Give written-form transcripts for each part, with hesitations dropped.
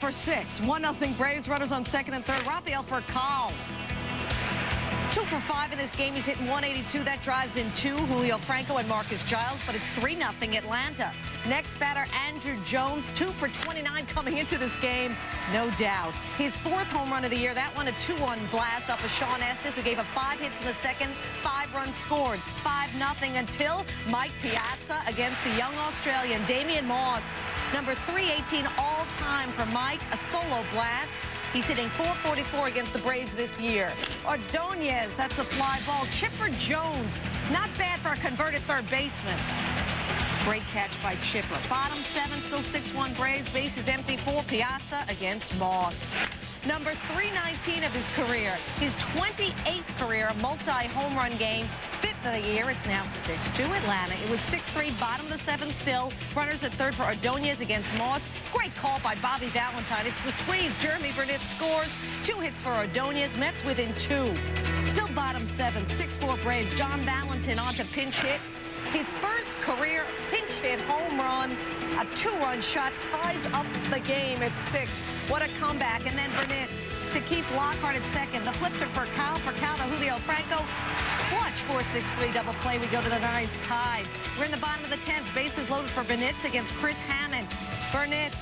For 6, 1-0 Braves, runners on second and third. Rafael Furcal. 2 for 5 in this game. He's hitting 182. That drives in 2. Julio Franco and Marcus Giles, but it's 3-0 Atlanta. Next batter, Andrew Jones, 2 for 29 coming into this game, no doubt. His 4th home run of the year. That one a 2-1 blast off of Sean Estes, who gave up 5 hits in the second, 5 runs scored, 5-0 until Mike Piazza against the young Australian Damian Moss. Number 318 all-time for Mike, a solo blast. He's hitting .444 against the Braves this year. Ordonez, that's a fly ball. Chipper Jones, not bad for a converted third baseman. Great catch by Chipper. Bottom 7, still 6-1 Braves. Base is empty for Piazza against Moss. Number 319 of his career, his 28th career multi-home run game. 5th of the year. It's now 6-2 Atlanta. It was 6-3, bottom of the 7th still. Runners at third for Ordonez against Moss. Great call by Bobby Valentine. It's the squeeze. Jeremy Burnett scores. 2 hits for Ordonez. Mets within 2. Still bottom 7, 6-4 Braves. John Valentin on to pinch hit. His first career pinch hit home run. A 2-run shot ties up the game at 6. What a comeback. And then Burnett to keep Lockhart at second. The flip to Furcal to Julio Franco. Clutch 4-6-3 double play. We go to the 9th, tied. We're in the bottom of the 10th. Bases loaded for Burnett against Chris Hammond. Burnett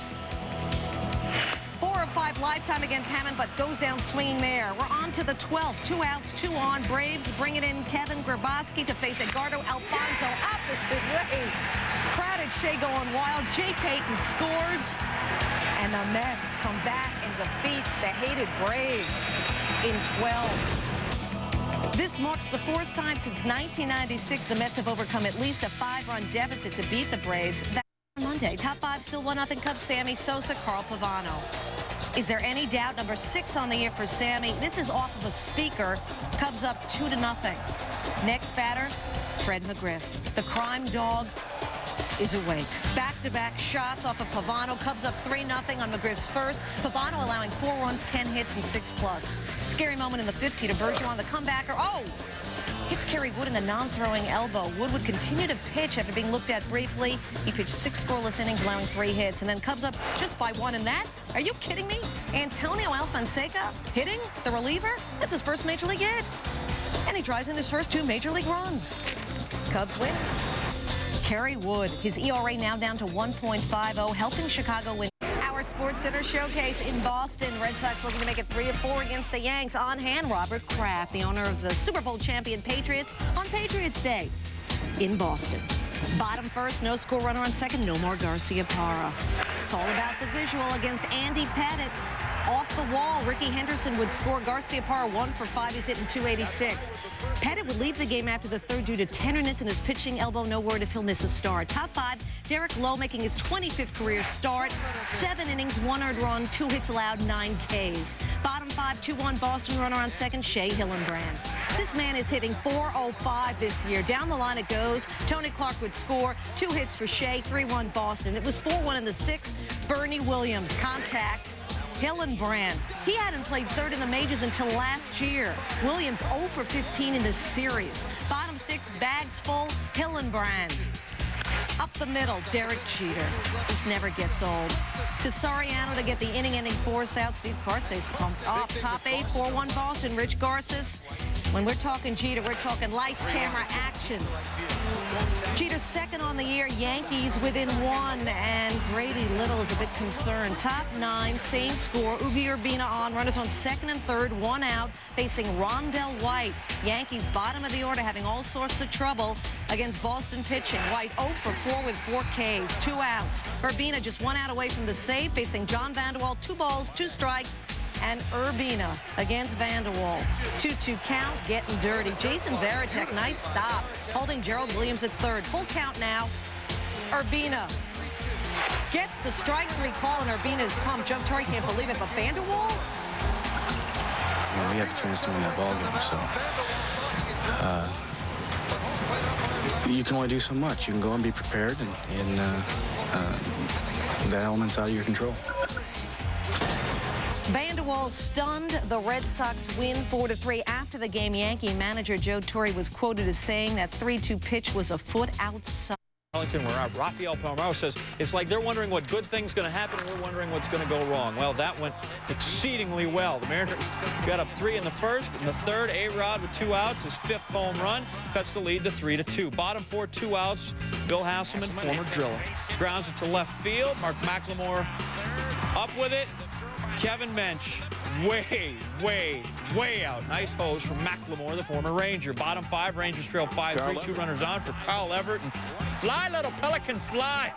4 of 5 lifetime against Hammond, but goes down swinging there. We're on to the 12th. 2 outs, 2 on. Braves bring it in Kevin Grabowski to face Edgardo Alfonso opposite way. Crowd at Shea going wild. Jay Payton scores. And the Mets come back and defeat the hated Braves in 12. This marks the 4th time since 1996 the Mets have overcome at least a 5-run deficit to beat the Braves. That's Monday. Top 5 still 1-0 Cubs. Sammy Sosa, Carl Pavano. Is there any doubt? Number 6 on the year for Sammy. This is off of a speaker. Cubs up 2-0. Next batter, Fred McGriff. The crime dog is awake. Back-to-back shots off of Pavano. Cubs up 3-0 on McGriff's first. Pavano allowing 4 runs, 10 hits, and 6+. Scary moment in the 5th. Peter Bergeron, the comebacker. Oh! Hits Kerry Wood in the non-throwing elbow. Wood would continue to pitch after being looked at briefly. He pitched 6 scoreless innings, allowing 3 hits. And then Cubs up just by 1 in that. Are you kidding me? Antonio Alfonseca hitting the reliever? That's his first major league hit. And he drives in his first 2 major league runs. Cubs win. Kerry Wood, his ERA now down to 1.50, helping Chicago win. Our SportsCenter showcase in Boston. Red Sox looking to make it 3 of 4 against the Yanks. On hand, Robert Kraft, the owner of the Super Bowl champion Patriots, on Patriots Day in Boston. Bottom 1st, no score runner on 2nd, no more Garciaparra. It's all about the visual against Andy Pettitte. Off the wall, Ricky Henderson would score. Garciaparra 1 for 5. He's hitting .286. Pettitte would leave the game after the 3rd due to tenderness in his pitching elbow. No word if he'll miss a start. Top 5, Derek Lowe making his 25th career start. 7 innings, 1 earned run, 2 hits allowed, 9 Ks. Bottom 5, 2-1 Boston, runner on 2nd, Shea Hillenbrand. This man is hitting .405 this year. Down the line it goes. Tony Clark would score. 2 hits for Shea, 3-1 Boston. It was 4-1 in the 6th. Bernie Williams, contact. Hillenbrand. He hadn't played 3rd in the majors until last year. Williams 0 for 15 in this series. Bottom 6, bags full, Hillenbrand. Up the middle, Derek Jeter. This never gets old. To Soriano to get the inning-ending force out. Steve Garces pumped up. Top 8, 4-1 Boston, Rich Garces. When we're talking Jeter, we're talking lights, camera, action. Jeter's 2nd on the year. Yankees within 1, and Grady Little is a bit concerned. Top 9, same score. Ugi Urbina on. Runners on 2nd and 3rd, 1 out, facing Rondell White. Yankees bottom of the order, having all sorts of trouble against Boston pitching. White 0 for 4 with 4 Ks, 2 outs. Urbina just 1 out away from the save, facing John Vanderwall. 2 balls, 2 strikes. And Urbina against Vanderwall. 2-2 count, getting dirty. Jason Varitek, nice stop, holding Gerald Williams at 3rd. Full count now. Urbina gets the strike 3 call, and Urbina is pumped. Joe Torre can't believe it, but Vanderwall? Yeah, we had the chance to win that ball game, so you can only do so much. You can go and be prepared, and that element's out of your control. Vanderwall stunned. The Red Sox win 4-3. After the game, Yankee manager Joe Torre was quoted as saying that 3-2 pitch was a foot outside. Where Rafael Palmeiro says it's like they're wondering what good thing's going to happen and we're wondering what's going to go wrong. Well, that went exceedingly well. The Mariners got up 3 in the first. In the third, A-Rod with 2 outs, his 5th home run, cuts the lead to 3-2. Bottom 4, 2 outs. Bill Hasselman, former driller, grounds it to left field. Mark McLemore up with it. Kevin Mensch way out. Nice hose from McLemore, the former Ranger. Bottom 5, Rangers trail 5-3, 2 runners on for Carl Everett. And fly, little pelican, fly.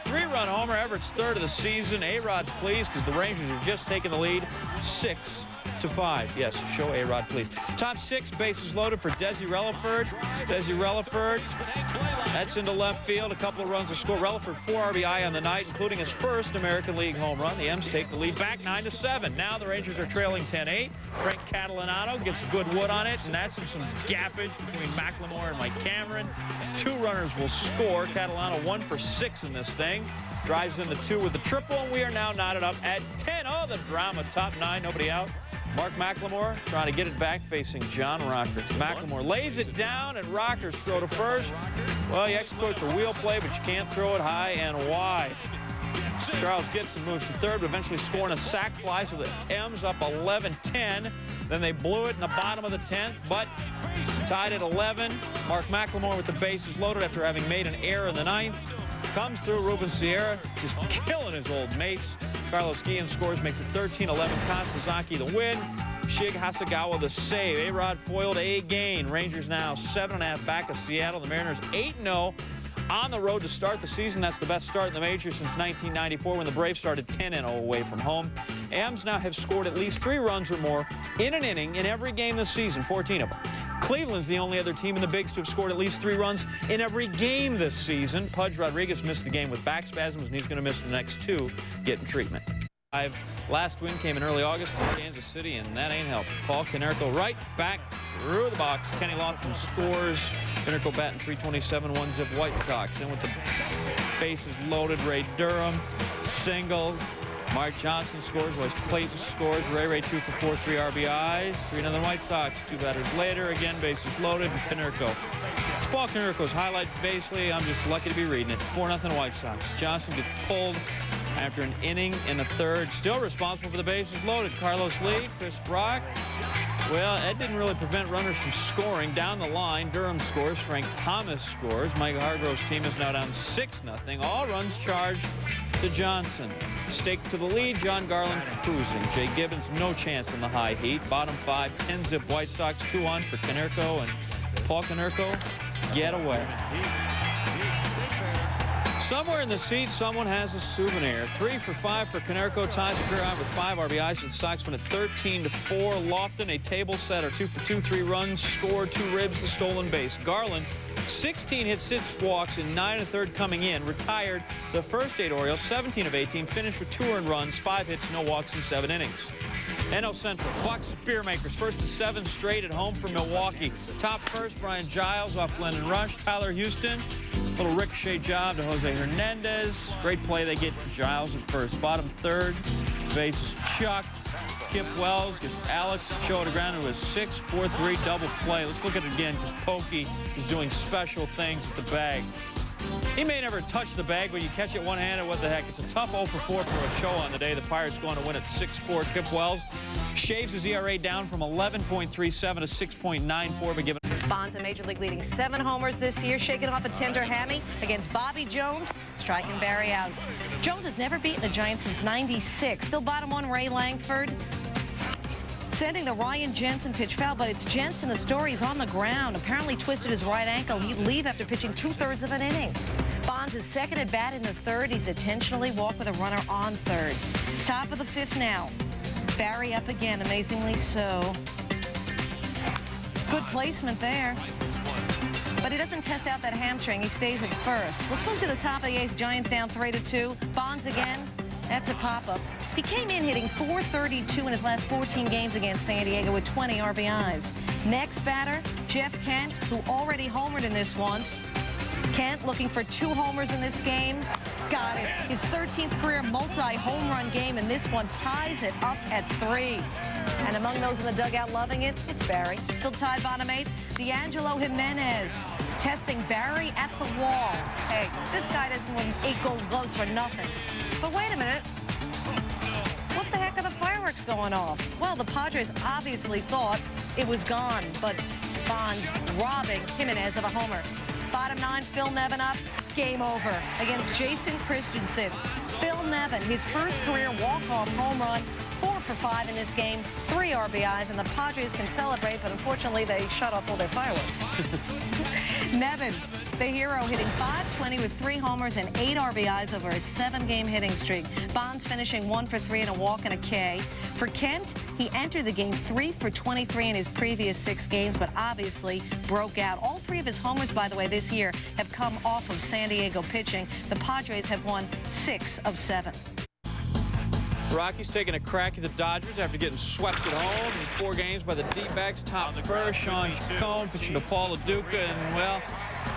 3-run homer. Everett's 3rd of the season. A-Rod's pleased because the Rangers have just taken the lead 6-5. Yes, show A-Rod, please. Top 6, bases loaded for Desi Relaford. Desi Relaford, that's into left field. A couple of runs to score. Relaford 4 RBI on the night, including his first American League home run. The M's take the lead back 9-7. Now the Rangers are trailing 10-8. Frank Catalanato gets good wood on it, and that's in some gappage between McLemore and Mike Cameron. 2 runners will score. Catalano 1 for 6 in this thing. Drives in the 2 with the triple, and we are now knotted up at 10. Oh, the drama. Top 9, nobody out. Mark McLemore trying to get it back, facing John Rockers. McLemore lays it down, and Rockers throw to first. Well, you execute the wheel play, but you can't throw it high and wide. Charles Gibson moves to third, but eventually scoring a sac fly, so the M's up 11-10. Then they blew it in the bottom of the 10th, but tied at 11. Mark McLemore with the bases loaded after having made an error in the 9th. Comes through. Ruben Sierra just killing his old mates. Carlos Guillen scores, makes it 13-11. Kazusaki the win. Shig Hasegawa the save. A-Rod foiled a gain. Rangers now 7.5 back of Seattle. The Mariners 8-0 on the road to start the season. That's the best start in the majors since 1994 when the Braves started 10-0 away from home. Ams now have scored at least 3 runs or more in an inning in every game this season, 14 of them. Cleveland's the only other team in the Bigs to have scored at least 3 runs in every game this season. Pudge Rodriguez missed the game with back spasms, and he's going to miss the next 2 getting treatment. Last win came in early August in Kansas City, and that ain't helping. Paul Konerko right back through the box. Kenny Lofton scores. Konerko batting .327, 1-zip White Sox. And with the bases loaded, Ray Durham singles. Mark Johnson scores. Wes Clayton scores. Ray 2 for 4, 3 RBIs. 3-0 White Sox. 2 batters later, again bases loaded, and Konerko. It's Paul Konerko's highlight. Basically, I'm just lucky to be reading it. 4-0 White Sox. Johnson gets pulled after an inning in the 3rd. Still responsible for the bases loaded. Carlos Lee, Chris Brock. Well, that didn't really prevent runners from scoring. Down the line, Durham scores. Frank Thomas scores. Mike Hargrove's team is now down 6-0. All runs charged to Johnson. Stake to the lead. John Garland cruising. Jay Gibbons no chance in the high heat. Bottom 5, 10-zip White Sox. 2 on for Konerko, and Paul Konerko get away. Somewhere in the seat, someone has a souvenir. 3 for 5 for Konerko, ties a career high with 5 RBIs. The Sox win at 13-4. Lofton, a table setter, 2 for 2, 3 runs, scored, 2 ribs, the stolen base. Garland, 16 hits, 6 walks, and 9 1/3 coming in. Retired the first 8 Orioles, 17 of 18, finished with 2 earned runs, 5 hits, no walks in 7 innings. NL Central, Bucks Spearmakers, 1st to 7 straight at home for Milwaukee. Top first, Brian Giles off Glennon Rush. Tyler Houston, little ricochet job to Jose Hernandez. Great play, they get Giles at first. Bottom 3rd, base is chucked. Kip Wells gets Alex Ochoa to ground into a 6-4-3 double play. Let's look at it again because Pokey is doing special things at the bag. He may never touch the bag, but you catch it one-handed, what the heck. It's a tough 0 for 4 for Ochoa on the day. The Pirates going to win at 6-4. Kip Wells shaves his ERA down from 11.37 to 6.94, but given Bonds, a Major League leading 7 homers this year, shaking off a tender hammy against Bobby Jones, striking Barry out. Jones has never beaten the Giants since '96. Still bottom 1, Ray Langford. Sending the Ryan Jensen pitch foul, but it's Jensen. The story is on the ground. Apparently twisted his right ankle. He'd leave after pitching 2/3 of an inning. Bonds is second at bat in the 3rd. He's intentionally walked with a runner on 3rd. Top of the 5th now. Barry up again, amazingly so. Good placement there. But he doesn't test out that hamstring. He stays at first. Let's move to the top of the 8th. Giants down 3-2. Bonds again. That's a pop-up. He came in hitting .432 in his last 14 games against San Diego with 20 RBIs. Next batter, Jeff Kent, who already homered in this one. Kent looking for 2 homers in this game. Got it. His 13th career multi-home run game, and this one ties it up at 3. And among those in the dugout loving it, it's Barry. Still tied bottom 8. D'Angelo Jimenez testing Barry at the wall. Hey, this guy doesn't win 8 gold gloves for nothing. But wait a minute. What the heck are the fireworks going off? Well, the Padres obviously thought it was gone, but Bonds robbing Jimenez of a homer. Bottom 9, Phil Nevin up. Game over against Jason Christensen. Phil Nevin, his first career walk-off home run, 4 for 5 in this game, 3 RBIs, and the Padres can celebrate, but unfortunately they shut off all their fireworks. Nevin, the hero, hitting .520 with 3 homers and 8 RBIs over a 7-game hitting streak. Bonds finishing 1 for 3 and a walk and a K. For Kent, he entered the game 3 for 23 in his previous 6 games, but obviously broke out. All 3 of his homers, by the way, this year have come off of San Diego pitching. The Padres have won 6 of 7. Rockies taking a crack at the Dodgers after getting swept at home in 4 games by the D-backs. Top first, Sean Cohn pitching to Paul Lo Duca, and well,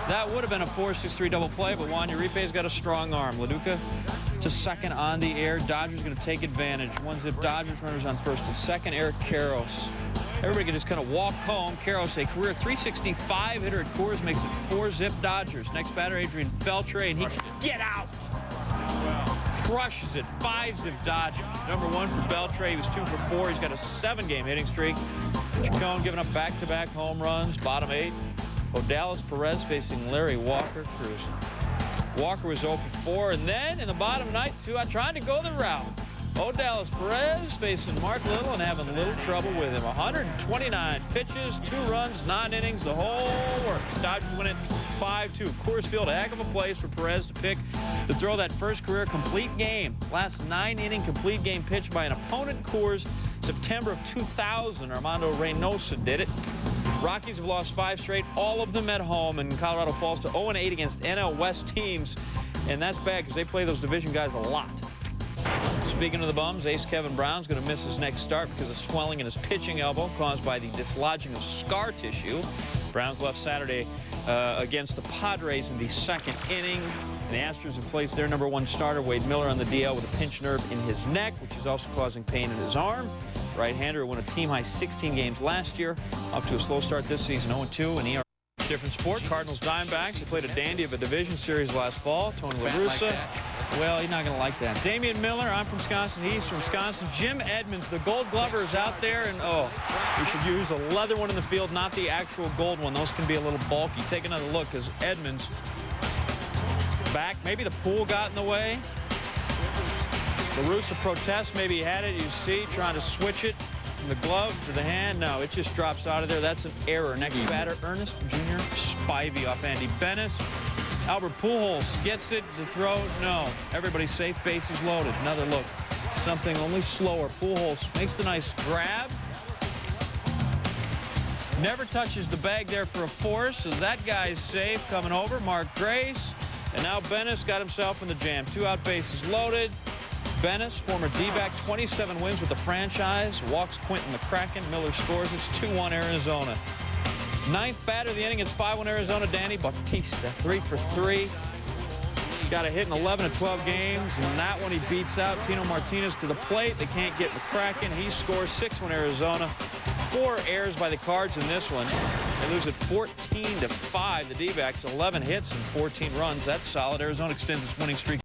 that would have been a 4-6-3 double play, but Juan Uribe's got a strong arm. Lo Duca to second on the air. Dodgers going to take advantage. 1-zip Dodgers, runners on first and second. Eric Karros. Everybody can just kind of walk home. Karros, a career .365 hitter at Coors, makes it 4-zip Dodgers. Next batter, Adrian Beltre, and he can get out. Crushes it. 5-zip Dodgers. Number 1 for Beltre. He was 2 for 4. He's got a 7-game hitting streak. Chacon giving up back-to-back home runs. Bottom 8. Odalis Perez facing Larry Walker cruising. Walker was 0 for 4, and then in the bottom 9, trying to go the route. Odalis Perez facing Mark Little and having a little trouble with him. 129 pitches, 2 runs, 9 innings, the whole works. Dodgers win it 5-2. Coors Field, a heck of a place for Perez to pick to throw that first career complete game. Last 9-inning complete game pitched by an opponent Coors. September of 2000, Armando Reynosa did it. Rockies have lost 5 straight, all of them at home, and Colorado falls to 0-8 against NL West teams, and that's bad because they play those division guys a lot. Speaking of the bums, ace Kevin Brown's going to miss his next start because of swelling in his pitching elbow caused by the dislodging of scar tissue. Browns left Saturday against the Padres in the 2nd inning. And the Astros have placed their number 1 starter, Wade Miller, on the DL with a pinched nerve in his neck, which is also causing pain in his arm. Right-hander who won a team-high 16 games last year, off to a slow start this season, 0-2 in ERA. Different sport, Cardinals Diamondbacks. They played a dandy of a division series last fall. Tony La Russa. Well, he's not going to like that. Damian Miller, I'm from Wisconsin. He's from Wisconsin. Jim Edmonds, the gold glover, is out there. And, oh, we should use a leather one in the field, not the actual gold one. Those can be a little bulky. Take another look because Edmonds back. Maybe the pool got in the way. La Russa protests. Maybe he had it. You see, trying to switch it from the glove to the hand. No, it just drops out of there. That's an error. Next batter, Ernest Jr. Spivey off Andy Bennis. Albert Pujols gets it. The throw, no. Everybody's safe. Bases loaded. Another look. Something only slower. Pujols makes the nice grab. Never touches the bag there for a force, so that guy's safe. Coming over, Mark Grace. And now Bennis got himself in the jam. 2 out, bases loaded. Bennis, former D-back, 27 wins with the franchise. Walks Quentin McCracken. Miller scores. It's 2-1 Arizona. 9th batter of the inning. It's 5-1 Arizona. Danny Bautista, 3 for 3. Got a hit in 11 of 12 games. And that one he beats out Tino Martinez to the plate. They can't get McCracken. He scores. 6-1 Arizona. 4 errors by the Cards in this one. They lose at 14-5. The D-backs, 11 hits and 14 runs. That's solid. Arizona extends its winning streak.